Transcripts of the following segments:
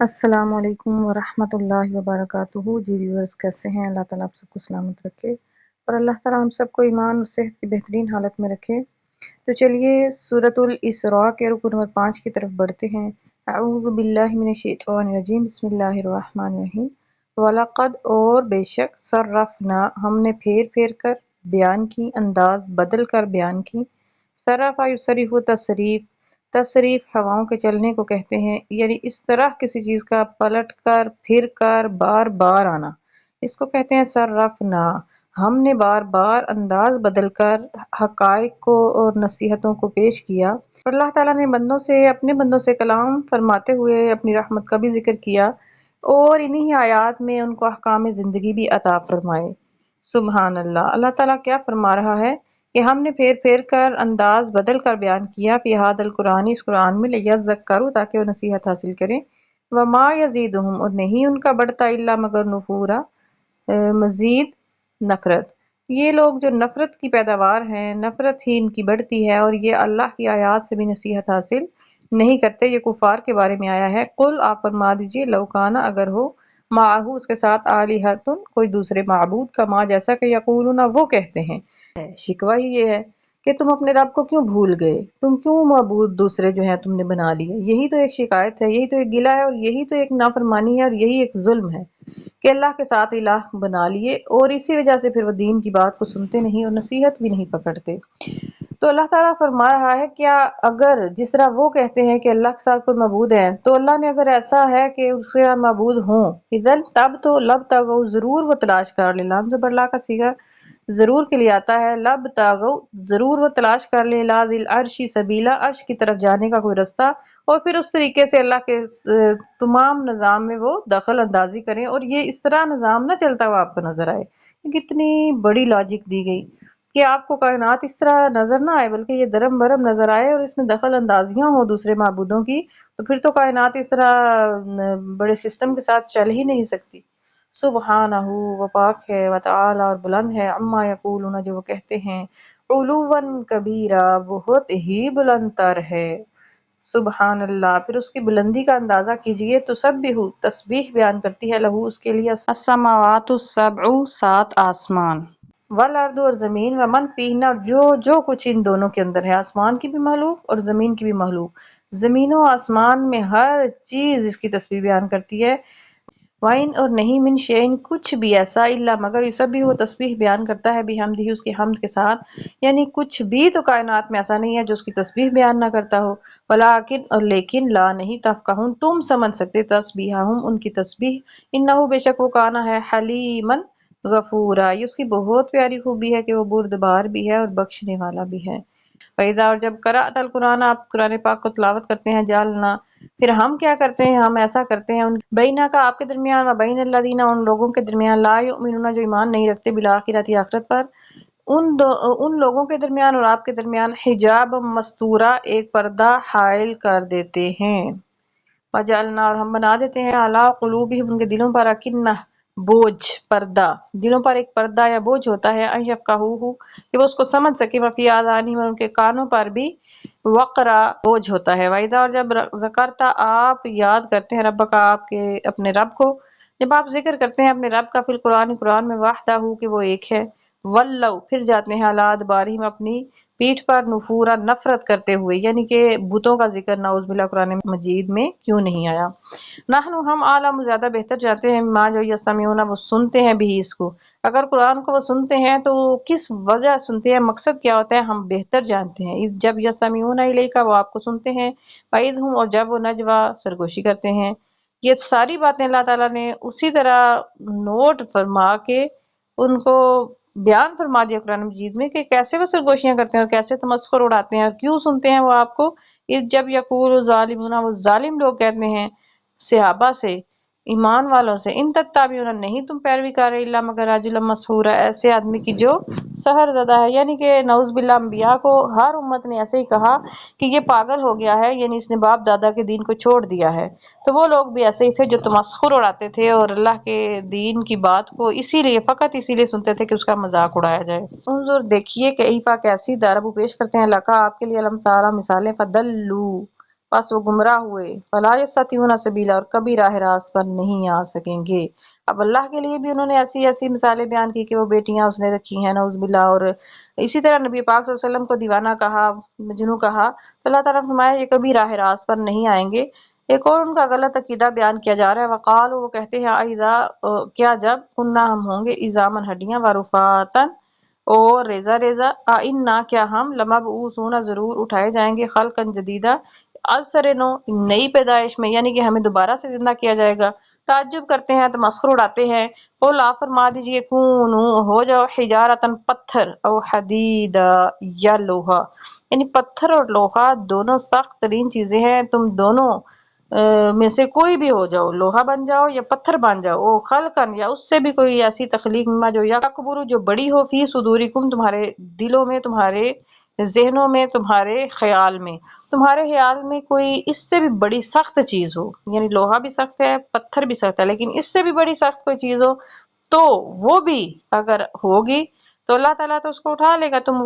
السلام علیکم ورحمۃ اللہ وبرکاتہ۔ جی ویورز کیسے ہیں؟ اللہ تعالیٰ آپ سب کو سلامت رکھے اور اللہ تعالیٰ ہم سب کو ایمان اور صحت کی بہترین حالت میں رکھے۔ تو چلیے سورۃ الاسراء کے رکو نمبر 5 کی طرف بڑھتے ہیں۔ اعوذ باللہ من الشیطان الرجیم، بسم اللہ الرحمن الرحیم۔ وَلَقَدْ اور بے شک صرفنا ہم نے پھیر پھیر کر بیان کی، انداز بدل کر بیان کی۔ صرف یصرف تصریف، تصریف ہواؤں کے چلنے کو کہتے ہیں، یعنی اس طرح کسی چیز کا پلٹ کر پھر کر بار بار آنا، اس کو کہتے ہیں صرفنا۔ ہم نے بار بار انداز بدل کر حقائق کو اور نصیحتوں کو پیش کیا۔ اور اللہ تعالیٰ نے اپنے بندوں سے کلام فرماتے ہوئے اپنی رحمت کا بھی ذکر کیا اور انہی آیات میں ان کو احکام زندگی بھی عطا فرمائے۔ سبحان اللہ۔ اللہ تعالیٰ کیا فرما رہا ہے کہ ہم نے پھیر پھیر کر انداز بدل کر بیان کیا فی ھذا القرآن، اس قرآن میں، لیذکروا تاکہ وہ نصیحت حاصل کریں، وما یزیدہم اور نہیں ان کا بڑھتا الا مگر نفورا مزید نفرت۔ یہ لوگ جو نفرت کی پیداوار ہیں، نفرت ہی ان کی بڑھتی ہے اور یہ اللہ کی آیات سے بھی نصیحت حاصل نہیں کرتے۔ یہ کفار کے بارے میں آیا ہے۔ قل آپ فرما دیجئے، لو کان اگر ہو، معہو اس کے ساتھ آلہۃ کوئی دوسرے معبود، کما جیسا کہ یقولون وہ کہتے ہیں۔ شکوہ ہی یہ ہے کہ تم اپنے رب کو کیوں بھول گئے، تم کیوں معبود دوسرے جو ہیں تم نے بنا لیے۔ یہی تو ایک شکایت ہے، یہی تو ایک گلہ ہے اور یہی تو ایک نافرمانی ہے اور یہی ایک ظلم ہے کہ اللہ کے ساتھ الہ بنا لیے، اور اسی وجہ سے پھر وہ دین کی بات کو سنتے نہیں اور نصیحت بھی نہیں پکڑتے۔ تو اللہ تعالیٰ فرما رہا ہے کیا اگر جس طرح وہ کہتے ہیں کہ اللہ کے ساتھ کوئی معبود ہے، تو اللہ نے اگر ایسا ہے کہ اس کے معبود ہوں، اذن تب تو لب تغوا ضرور وہ تلاش کر لے، لام زبر لا کا صیغہ ضرور کے لیے آتا ہے، لب تغوا ضرور وہ تلاش کر لے، لا ذی العرش سبیلا عرش کی طرف جانے کا کوئی رستہ، اور پھر اس طریقے سے اللہ کے تمام نظام میں وہ دخل اندازی کریں اور یہ اس طرح نظام نہ چلتا ہوا آپ کو نظر آئے۔ کتنی بڑی لاجک دی گئی کہ آپ کو کائنات اس طرح نظر نہ آئے بلکہ یہ درم برم نظر آئے اور اس میں دخل اندازیاں ہوں دوسرے معبودوں کی، تو پھر تو کائنات اس طرح بڑے سسٹم کے ساتھ چل ہی نہیں سکتی۔ سبحانہ، وہ پاک ہے، وتعالی اور بلند ہے، عما یقولون جو وہ کہتے ہیں، علوا کبیرہ بہت ہی بلند تر ہے۔ سبحان اللہ۔ پھر اس کی بلندی کا اندازہ کیجئے تو تسبح تسبیح بیان کرتی ہے، لہو اس کے لیے، السماوات السبع سات آسمان، والارض اور زمین، ومن فیہن اور جو کچھ ان دونوں کے اندر ہے، آسمان کی بھی مخلوق اور زمین کی بھی مخلوق، زمین و آسمان میں ہر چیز اس کی تسبیح بیان کرتی ہے۔ وَإِنْ اور نہیں، من شیءٍ کچھ بھی ایسا، الا مگر یسبح وہ تسبیح بیان کرتا ہے بحمدہ اس کی حمد کے ساتھ، یعنی کچھ بھی تو کائنات میں ایسا نہیں ہے جو اس کی تسبیح بیان نہ کرتا ہو، ولیکن اور لیکن، لا نہیں، تفقہون تم سمجھ سکتے، تسبیحہم ان کی تسبیح، انہ بے شک وہ کانا ہے، حلیما غفورا، یہ اس کی بہت پیاری خوبی ہے کہ وہ بردبار بھی ہے اور بخشنے والا بھی ہے۔ فَإِذَا اور جب قرأت القرآن آپ قرآن پاک کو تلاوت کرتے ہیں، جعلنا پھر ہم کیا کرتے ہیں، ہم ایسا کرتے ہیں ان بینہ کا آپ کے درمیان، و بین الذین ان لوگوں کے درمیان، لا یؤمنون جو ایمان نہیں رکھتے، بالآخرۃ آخرت پر، ان لوگوں کے درمیان اور آپ کے درمیان، حجاب مستورہ ایک پردہ حائل کر دیتے ہیں، وجعلنا اور ہم بنا دیتے ہیں، علی قلوبہم ان کے دلوں پر، اکنہ بوجھ، پردہ، دلوں پر ایک پردہ یا بوجھ ہوتا ہے، ان یفقہوہ کہ وہ اس کو سمجھ سکے، وفی آذانہم اور ان کے کانوں پر بھی وقرا بوجھ ہوتا ہے۔ وَإِذَا اور جب ذکرتا آپ یاد کرتے ہیں، ربک آپ کے اپنے رب کو، جب آپ ذکر کرتے ہیں اپنے رب کا، فی القرآن قرآن میں، وحدہ کہ وہ ایک ہے، ولوا پھر جاتے ہیں، علی ادبارہم اپنی پیٹھ پر، نفورا نفرت کرتے ہوئے، یعنی کہ بتوں کا ذکر نعوذ باللہ قرآن مجید میں کیوں نہیں آیا۔ نحن ہم اعلم زیادہ بہتر جانتے ہیں، ما جو یستمعون وہ سنتے ہیں بھی اس کو، اگر قرآن کو وہ سنتے ہیں تو کس وجہ سنتے ہیں، مقصد کیا ہوتا ہے، ہم بہتر جانتے ہیں۔ جب یستمعون الیک وہ آپ کو سنتے ہیں، وَإِذْ ہم اور جب وہ نجوا سرگوشی کرتے ہیں، یہ ساری باتیں اللہ تعالیٰ نے اسی طرح نوٹ فرما کے ان کو بیان فرما دیا قرآن مجید میں کہ کیسے وہ سرگوشیاں کرتے ہیں اور کیسے تمسخر اڑاتے ہیں اور کیوں سنتے ہیں وہ آپ کو۔ جب یقول ظالمون وہ ظالم لوگ کہتے ہیں صحابہ سے، ایمان والوں سے، ان تتبعون نہیں تم پیروی کر رہے، الا مگر رجلا مسحورا ایسے آدمی کی جو سحر زدہ ہے، یعنی کہ نعوذ باللہ انبیاء کو ہر امت نے ایسے ہی کہا کہ یہ پاگل ہو گیا ہے، یعنی اس نے باپ دادا کے دین کو چھوڑ دیا ہے، تو وہ لوگ بھی ایسے ہی تھے جو تمسخر اڑاتے تھے اور اللہ کے دین کی بات کو اسی لیے فقط اسی لیے سنتے تھے کہ اس کا مذاق اڑایا جائے۔ انظر دیکھیے کہ ایفا کیسی داربو پیش کرتے ہیں، لکا آپ کے لیے، الامثال مثالیں، فدلوا بس وہ گمراہ ہوئے، فلا یستطیعون سبیلا، اور کبھی راہ راست پر نہیں آ سکیں گے۔ اب اللہ کے لیے بھی انہوں نے ایسی ایسی مثالیں بیان کی کہ وہ بیٹیاں اس نے رکھی ہیں نعوذ باللہ، اور اسی طرح نبی پاک صلی اللہ علیہ وسلم کو دیوانہ کہا، مجنوں کہا، تو اللہ تعالیٰ نے فرمایا یہ کبھی راہ راست پر نہیں آئیں گے۔ ایک اور ان کا غلط عقیدہ بیان کیا جا رہا ہے، وقال، وہ کہتے ہیں اذا، کیا جب، کننا ہم ہوں گے، اذامن ہڈیاں، ورفاتن اور ریزہ ریزہ، آئنا کیا ہم، لمبعوثون ضرور اٹھائے جائیں گے، خلقا جدیدہ، ازسر نو، نئی پیدائش میں، یعنی کہ ہمیں دوبارہ سے زندہ کیا جائے گا۔ تعجب کرتے ہیں، تمسخر اڑاتے ہیں۔ قل، آپ فرما دیجئے، کونو، ہو جاؤ، حجارتن، پتھر، او حدید، یا لوہا، یعنی پتھر اور لوہا دونوں سخت ترین چیزیں ہیں، تم دونوں میں سے کوئی بھی ہو جاؤ، لوہا بن جاؤ یا پتھر بن جاؤ، او خلقن، یا اس سے بھی کوئی ایسی تخلیق مما جو یکبر، جو بڑی ہو، فی صدورکم، تمہارے دلوں میں، تمہارے ذہنوں میں، تمہارے خیال میں، تمہارے خیال میں کوئی اس سے بھی بڑی سخت چیز ہو، یعنی لوہا بھی سخت ہے، پتھر بھی سخت ہے، لیکن اس سے بھی بڑی سخت کوئی چیز ہو تو وہ بھی اگر ہوگی تو اللہ تعالیٰ تو اس کو اٹھا لے گا، تم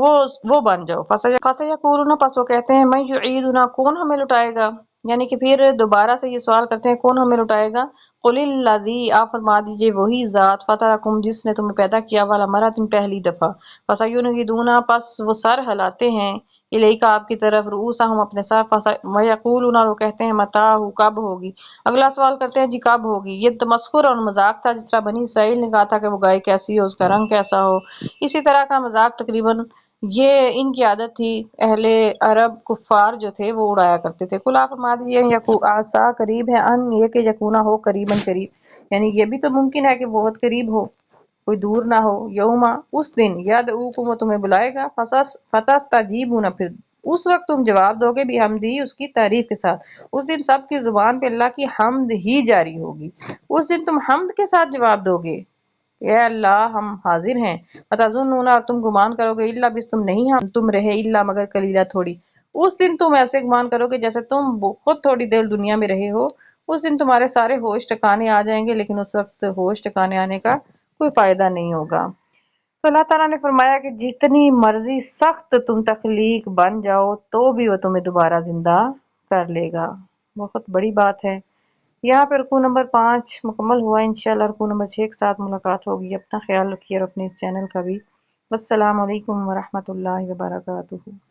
وہ بن جاؤ۔ فَسَيَقُولُونَ، پس وہ کہتے ہیں، مَن یعیدنا، کون ہمیں لٹائے گا، یعنی کہ پھر دوبارہ سے یہ سوال کرتے ہیں کون ہمیں لٹائے گا۔ قُلِ الَّذِی، آپ فرما دیجئے وہی ذات، فَطَرَکُم، جس نے تمہیں پیدا کیا، والا مرتن، پہلی دفعہ، فَسَیُنْغِضُونَ، پس وہ سر ہلاتے ہیں، الیک، آپ کی طرف، رؤوسہم، اپنے سر، وَیَقُولُونَ، اور وہ کہتے ہیں متٰی، کب ہوگی۔ اگلا سوال کرتے ہیں جی کب ہوگی۔ یہ تمسخر اور مذاق تھا، جس طرح بنی اسرائیل نے کہا تھا کہ وہ گائے کیسی ہو، اس کا رنگ کیسا ہو، اسی طرح کا مذاق تقریباً یہ ان کی عادت تھی، اہل عرب کفار جو تھے وہ اڑایا کرتے تھے۔ کل، آپ فرما دیجیے، آسا، قریب ہے، ان، یہ کہ یکونا ہو، قریباً قریب، یعنی یہ بھی تو ممکن ہے کہ بہت قریب ہو، کوئی دور نہ ہو، یوما، اس دن، یدعوکم، وہ تمہیں بلائے گا، فتستجیبون، پھر اس وقت تم جواب دو گے، بھی حمدی، اس کی تعریف کے ساتھ۔ اس دن سب کی زبان پہ اللہ کی حمد ہی جاری ہوگی، اس دن تم حمد کے ساتھ جواب دو گے، اے اللہ ہم حاضر ہیں۔ وَتَظُنُّونَ، اور تم گمان کرو گے، الا، بس تم نہیں، ہم تم رہے، الا مگر قلیلہ، تھوڑی۔ اس دن تم ایسے گمان کرو گے جیسے تم بہت تھوڑی دیر دنیا میں رہے ہو۔ اس دن تمہارے سارے ہوش ٹھکانے آ جائیں گے، لیکن اس وقت ہوش ٹھکانے آنے کا کوئی فائدہ نہیں ہوگا۔ تو اللہ تعالیٰ نے فرمایا کہ جتنی مرضی سخت تم تخلیق بن جاؤ تو بھی وہ تمہیں دوبارہ زندہ کر لے گا۔ بہت بڑی بات ہے۔ یہاں پہ رکوع نمبر 5 مکمل ہوا، انشاءاللہ رکوع نمبر 6 کے ساتھ ملاقات ہوگی۔ اپنا خیال رکھیے اور اپنے اس چینل کا بھی۔ والسلام علیکم ورحمۃ اللہ وبرکاتہ۔